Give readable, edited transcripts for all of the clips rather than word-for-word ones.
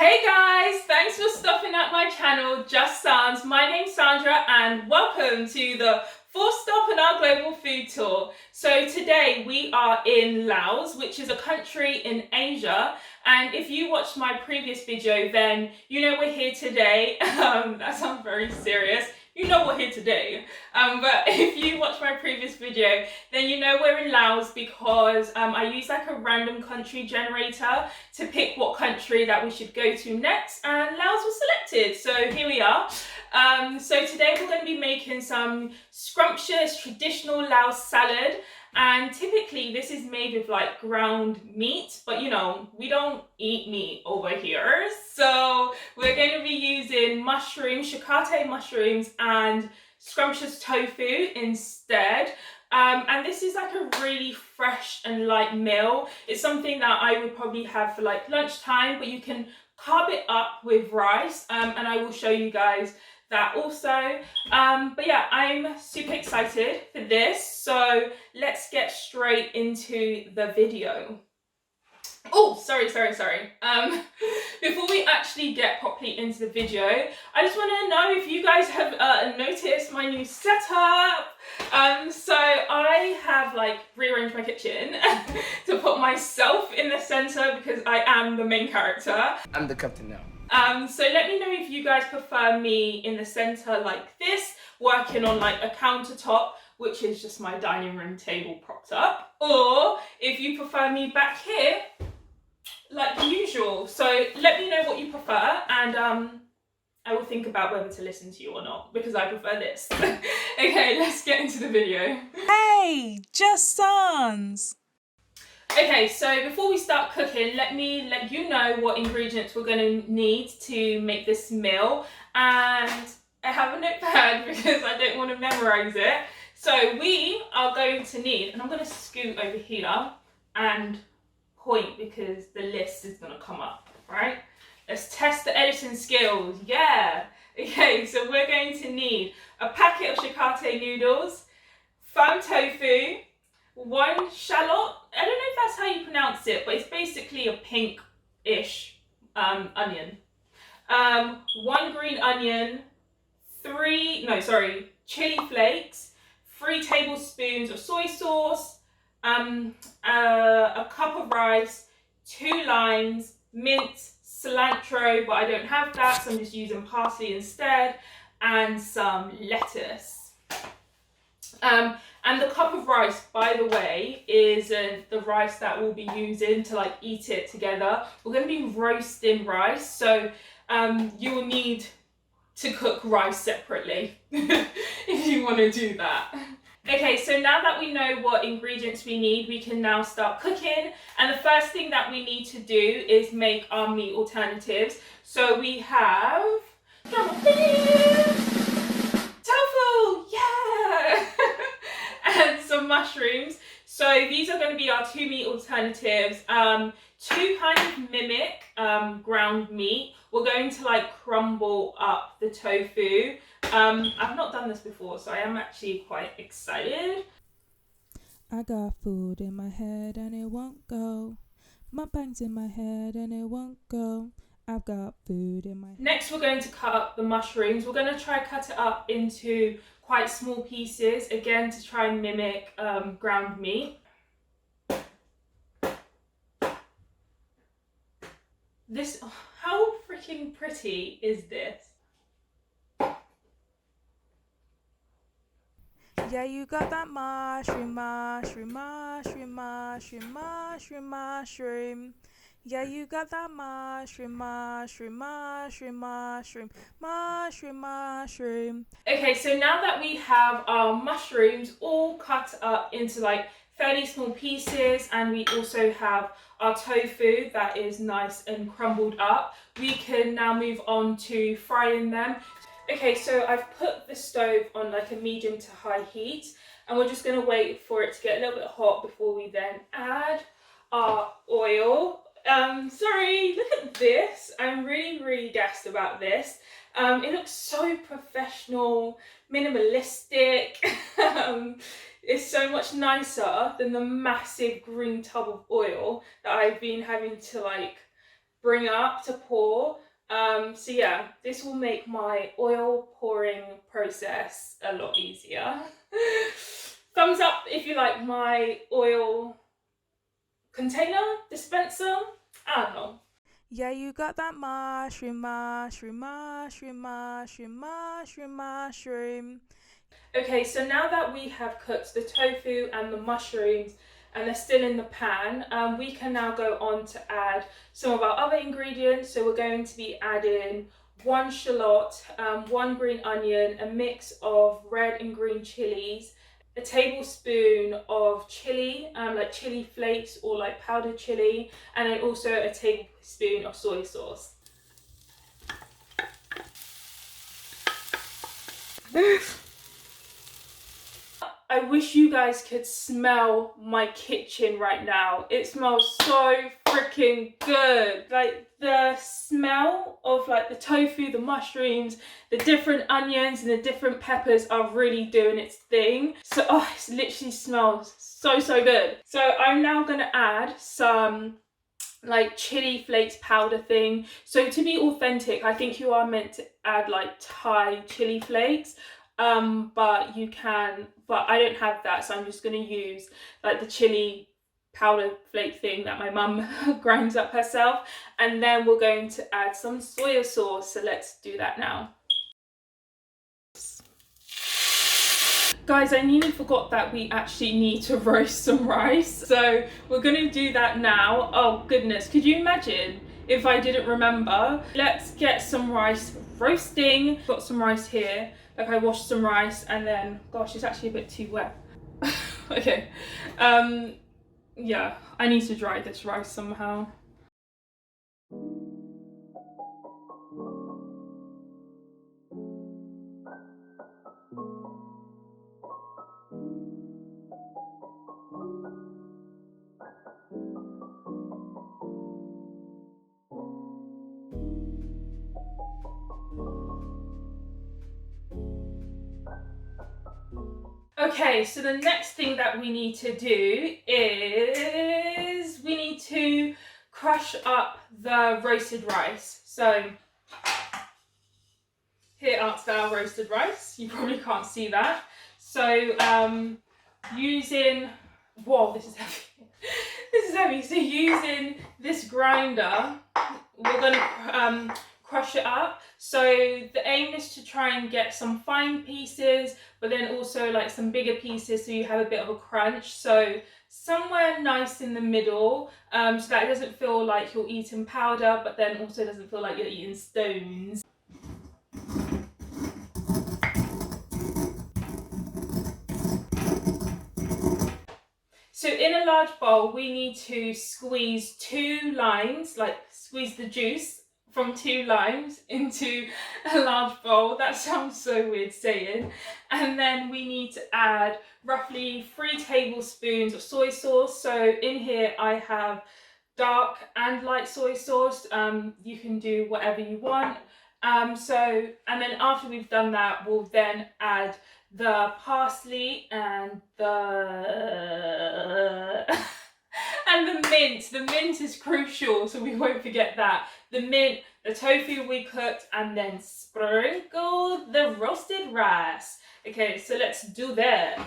Hey guys, thanks for stopping at my channel, Just Sounds. My name's Sandra and welcome to the fourth stop on our global food tour. So today we are in Laos, which is a country in Asia. And if you watched my previous video, then you know we're here today. That sounds very serious. You know we're here today. But if you watch my previous video, then you know we're in Laos because I used like a random country generator to pick what country that we should go to next, and Laos was selected. So here we are. So today we're going to be making some scrumptious traditional Laos salad. And typically this is made with like ground meat, but you know, we don't eat meat over here. So we're going to be using mushrooms, shiitake mushrooms and scrumptious tofu instead. And this is like a really fresh and light meal. It's something that I would probably have for like lunchtime, but you can carb it up with rice. And I will show you guys that also. But yeah, I'm super excited for this. So let's get straight into the video. Oh, sorry. Before we actually get properly into the video, I just want to know if you guys have noticed my new setup. So I have like rearranged my kitchen to put myself in the center because I am the main character. I'm the captain now. So let me know if you guys prefer me in the center like this, working on like a countertop, which is just my dining room table propped up, or if you prefer me back here like usual. So let me know what you prefer, and I will think about whether to listen to you or not, because I prefer this. Okay, let's get into the video. Hey, Just Sounds! Okay, so before we start cooking, let me let you know what ingredients we're going to need to make this meal. And I have a notepad because I don't want to memorize it. So we are going to need, and I'm going to scoot over here and point because the list is going to come up, right? Let's test the editing skills. Yeah. Okay, so we're going to need a packet of shiitake noodles, firm tofu, one shallot. I don't know if that's how you pronounce it, but it's basically a pink-ish onion. One green onion, chili flakes, 3 tablespoons of soy sauce, a cup of rice, 2 limes, mint, cilantro, but I don't have that, so I'm just using parsley instead, and some lettuce. And the cup of rice, by the way, is the rice that we'll be using to like eat it together. We're going to be roasting rice, so you will need to cook rice separately if you want to do that. Okay, so now that we know what ingredients we need, we can now start cooking. And the first thing that we need to do is make our meat alternatives. So we have tofu, yeah! And some mushrooms. So these are going to be our 2 meat alternatives. To kind of mimic ground meat, we're going to like crumble up the tofu. I've not done this before, so I am actually quite excited. I got food in my head and it won't go. Mukbangs in my head and it won't go. I've got food in my head. Next, we're going to cut up the mushrooms. We're going to try cut it up into quite small pieces, again to try and mimic ground meat. This, how freaking pretty is this? Yeah, you got that mushroom. Yeah, you got that mushroom. Okay, so now that we have our mushrooms all cut up into like fairly small pieces, and we also have our tofu that is nice and crumbled up, we can now move on to frying them. Okay, so I've put the stove on like a medium to high heat, and we're just going to wait for it to get a little bit hot before we then add our oil. Sorry, look at this. I'm really gassed about this. It looks so professional, minimalistic. It's so much nicer than the massive green tub of oil that I've been having to like bring up to pour. So yeah, this will make my oil pouring process a lot easier. Thumbs up if you like my oil container, dispenser, I don't know. Yeah, you got that mushroom, mushroom, mushroom, mushroom, mushroom, mushroom. Okay, so now that we have cooked the tofu and the mushrooms and they're still in the pan, we can now go on to add some of our other ingredients. So we're going to be adding 1 shallot, 1 green onion, a mix of red and green chilies, a tablespoon of chili, like chili flakes or like powdered chili, and then also a tablespoon of soy sauce. I wish you guys could smell my kitchen right now. It smells so freaking good. Like the smell of like the tofu, the mushrooms, the different onions and the different peppers are really doing its thing. So it literally smells so good. So I'm now gonna add some like chili flakes powder thing. So to be authentic, I think you are meant to add like Thai chili flakes. But you can, but I don't have that, so I'm just going to use like the chili powder flake thing that my mum grinds up herself, and then we're going to add some soy sauce. So let's do that now. Guys, I nearly forgot that we actually need to roast some rice, so we're going to do that now. Oh goodness, could you imagine if I didn't remember? Let's get some rice roasting. Got some rice here. Like I washed some rice and then, gosh, it's actually a bit too wet. Okay, yeah, I need to dry this rice somehow. Okay, so the next thing that we need to do is we need to crush up the roasted rice. So here are our roasted rice. You probably can't see that. So using, whoa, this is heavy. This is heavy. So using this grinder, we're gonna crush it up. So the aim is to try and get some fine pieces, but then also like some bigger pieces so you have a bit of a crunch. So somewhere nice in the middle, so that it doesn't feel like you're eating powder, but then also doesn't feel like you're eating stones. So in a large bowl, we need to squeeze 2 limes, like squeeze the juice from 2 limes into a large bowl. That sounds so weird saying. And then we need to add roughly 3 tablespoons of soy sauce. So in here I have dark and light soy sauce. You can do whatever you want. And then after we've done that, we'll then add the parsley and the and the mint. The mint is crucial, so we won't forget that. The mint, the tofu we cooked, and then sprinkle the roasted rice. Okay, so let's do that.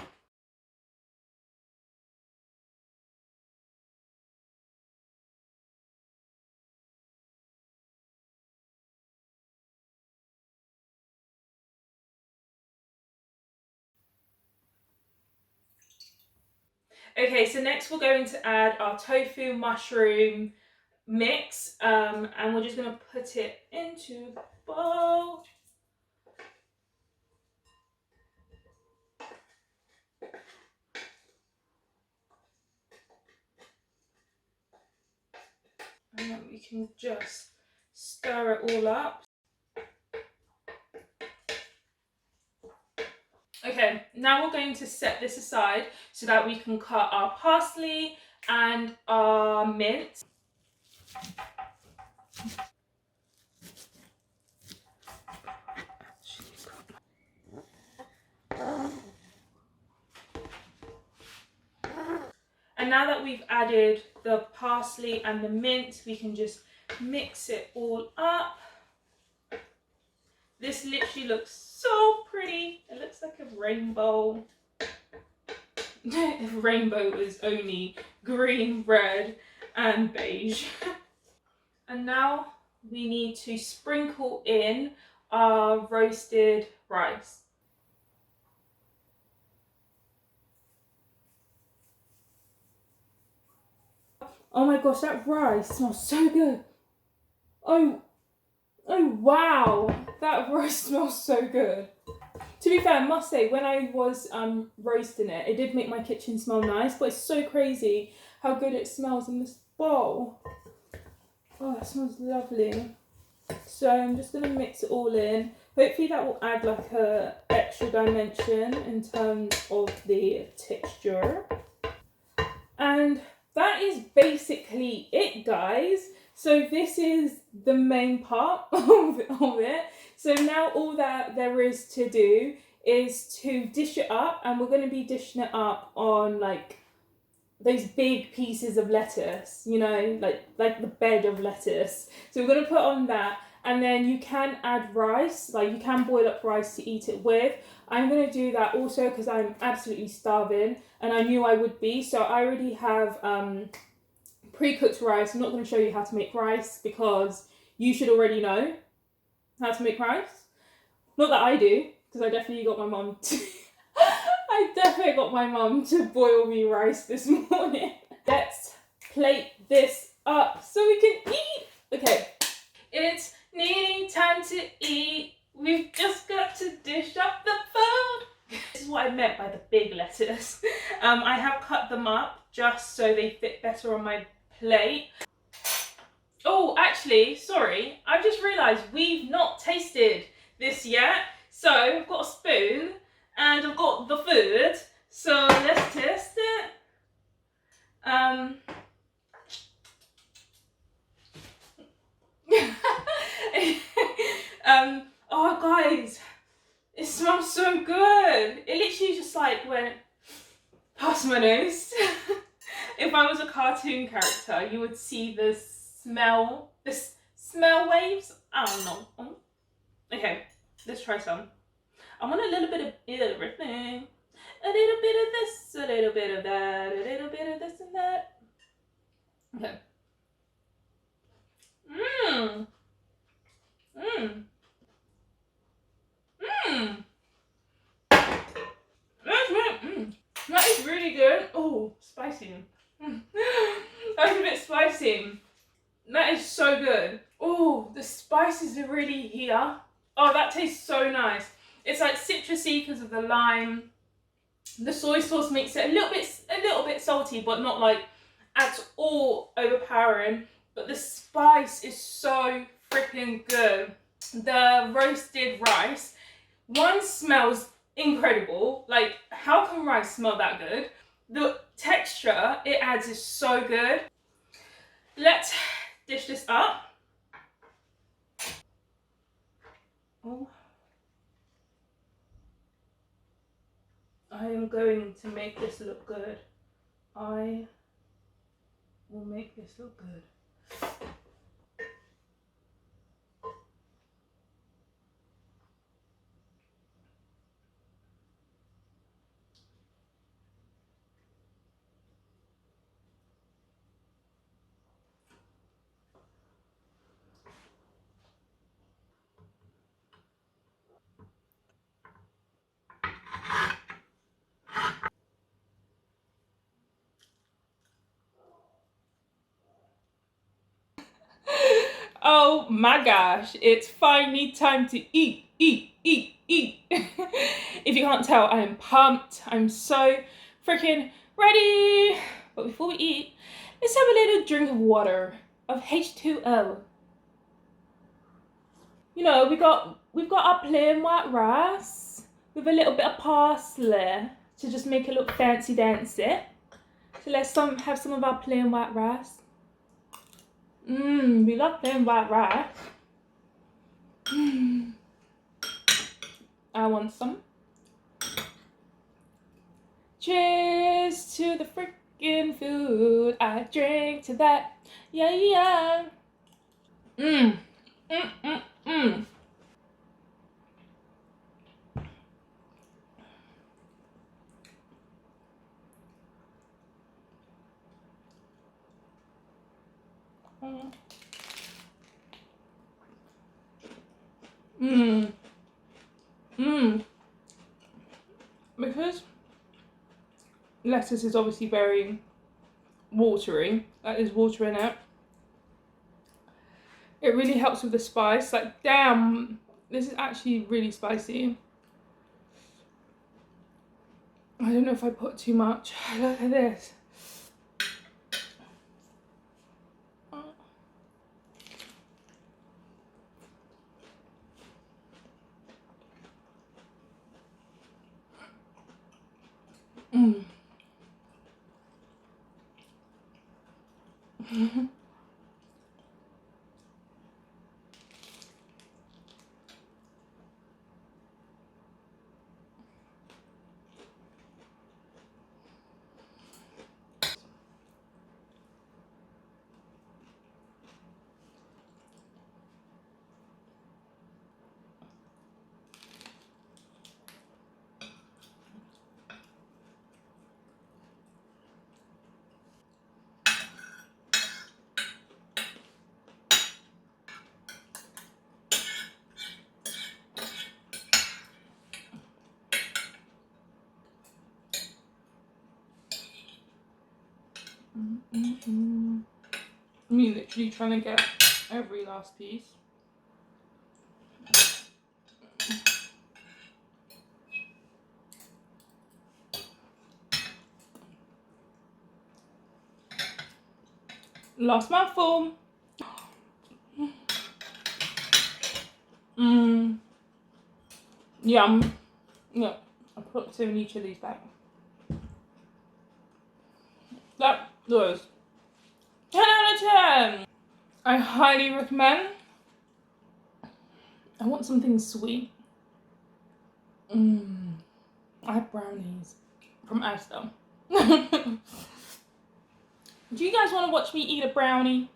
Okay, so next we're going to add our tofu mushroom mix, and we're just going to put it into the bowl. And then we can just stir it all up. Okay, now we're going to set this aside so that we can cut our parsley and our mint. And now that we've added the parsley and the mint, we can just mix it all up. This literally looks so pretty. It looks like a rainbow. If rainbow was only green, red, and beige. And now we need to sprinkle in our roasted rice. Oh my gosh, that rice smells so good. Oh wow, that rice smells so good. To be fair, I must say, when I was roasting it, it did make my kitchen smell nice, but it's so crazy how good it smells in this bowl. Oh, it smells lovely. So I'm just going to mix it all in. Hopefully that will add like a extra dimension in terms of the texture. And that is basically it, guys. So this is the main part of it. So now all that there is to do is to dish it up, and we're going to be dishing it up on like those big pieces of lettuce, you know, like the bed of lettuce. So we're going to put on that, and then you can add rice, like you can boil up rice to eat it with. I'm going to do that also because I'm absolutely starving, and I knew I would be. So I already have pre-cooked rice. I'm not going to show you how to make rice because you should already know how to make rice. Not that I do, because I definitely got my mum to I definitely got my mum to boil me rice this morning. Let's plate this up so we can eat. Okay, it's nearly time to eat. We've just got to dish up the food. This is what I meant by the big lettuce. I have cut them up just so they fit better on my plate. Oh, actually, sorry, I've just realised we've not tasted this yet. So I've got a spoon and I've got the food. So let's test it. Oh guys, it smells so good. It literally just like went past my nose. If I was a cartoon character, you would see the smell waves. I don't know. Okay, let's try some. I want a little bit of everything. A little bit of this, a little bit of that, a little bit of this and that. Okay. Mmm. Mmm. Mmm. That is really good. Oh, spicy. That's a bit spicy. That is so good. Oh, the spices are really here. Oh, that tastes so nice. It's like citrusy because of the lime. The soy sauce makes it a little bit salty, but not like at all overpowering. But the spice is so freaking good. The roasted rice, one, smells incredible. Like, how can rice smell that good? The texture it adds is so good. Let's dish this up. Oh. I am going to make this look good. I will make this look good. Oh my gosh, it's finally time to eat. If you can't tell, I am pumped. I'm so freaking ready. But before we eat, let's have a little drink of water, of H2O. You know, we've got our plain white rice with a little bit of parsley to just make it look fancy dancy. So let's have some of our plain white rice. We love plain white rice. I want some. Cheers to the freaking food. I drink to that. Yeah. Mmm. Mmm, mmm, mmm. Mmm. Mmm. Because lettuce is obviously very watery, that is water in it. It really helps with the spice. Like, damn, this is actually really spicy. I don't know if I put too much. Look at this. Mm. Me literally trying to get every last piece. Last mouthful. Mmm. Yum. Yeah, I put 2 in each of these back. That was 10 out of 10. I highly recommend. I want something sweet. I have brownies from Asda. Do you guys want to watch me eat a brownie?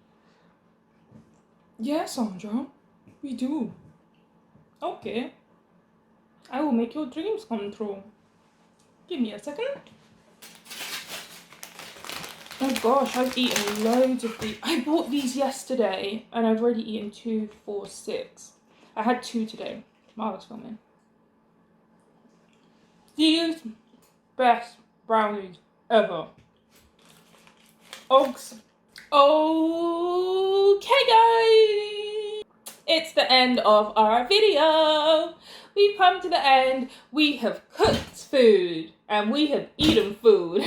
Yes, Sandra, we do. Okay. I will make your dreams come true. Give me a second. Oh gosh, I've eaten loads of these. I bought these yesterday and I've already eaten 2, 4, 6. I had 2 today while I was filming. These best brownies ever. Ogs. Okay guys, it's the end of our video. We've come to the end. We have cooked food and we have eaten food.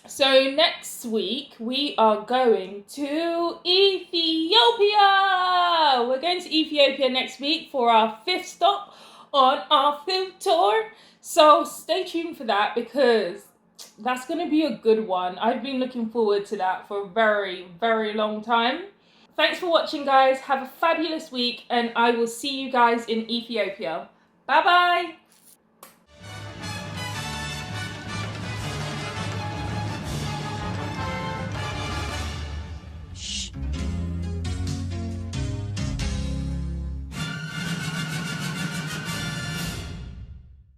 So next week we are going to Ethiopia. We're going to Ethiopia next week for our 5th stop on our food tour. So stay tuned for that because that's going to be a good one. I've been looking forward to that for a very, very long time. Thanks for watching, guys. Have a fabulous week and I will see you guys in Ethiopia. Bye bye.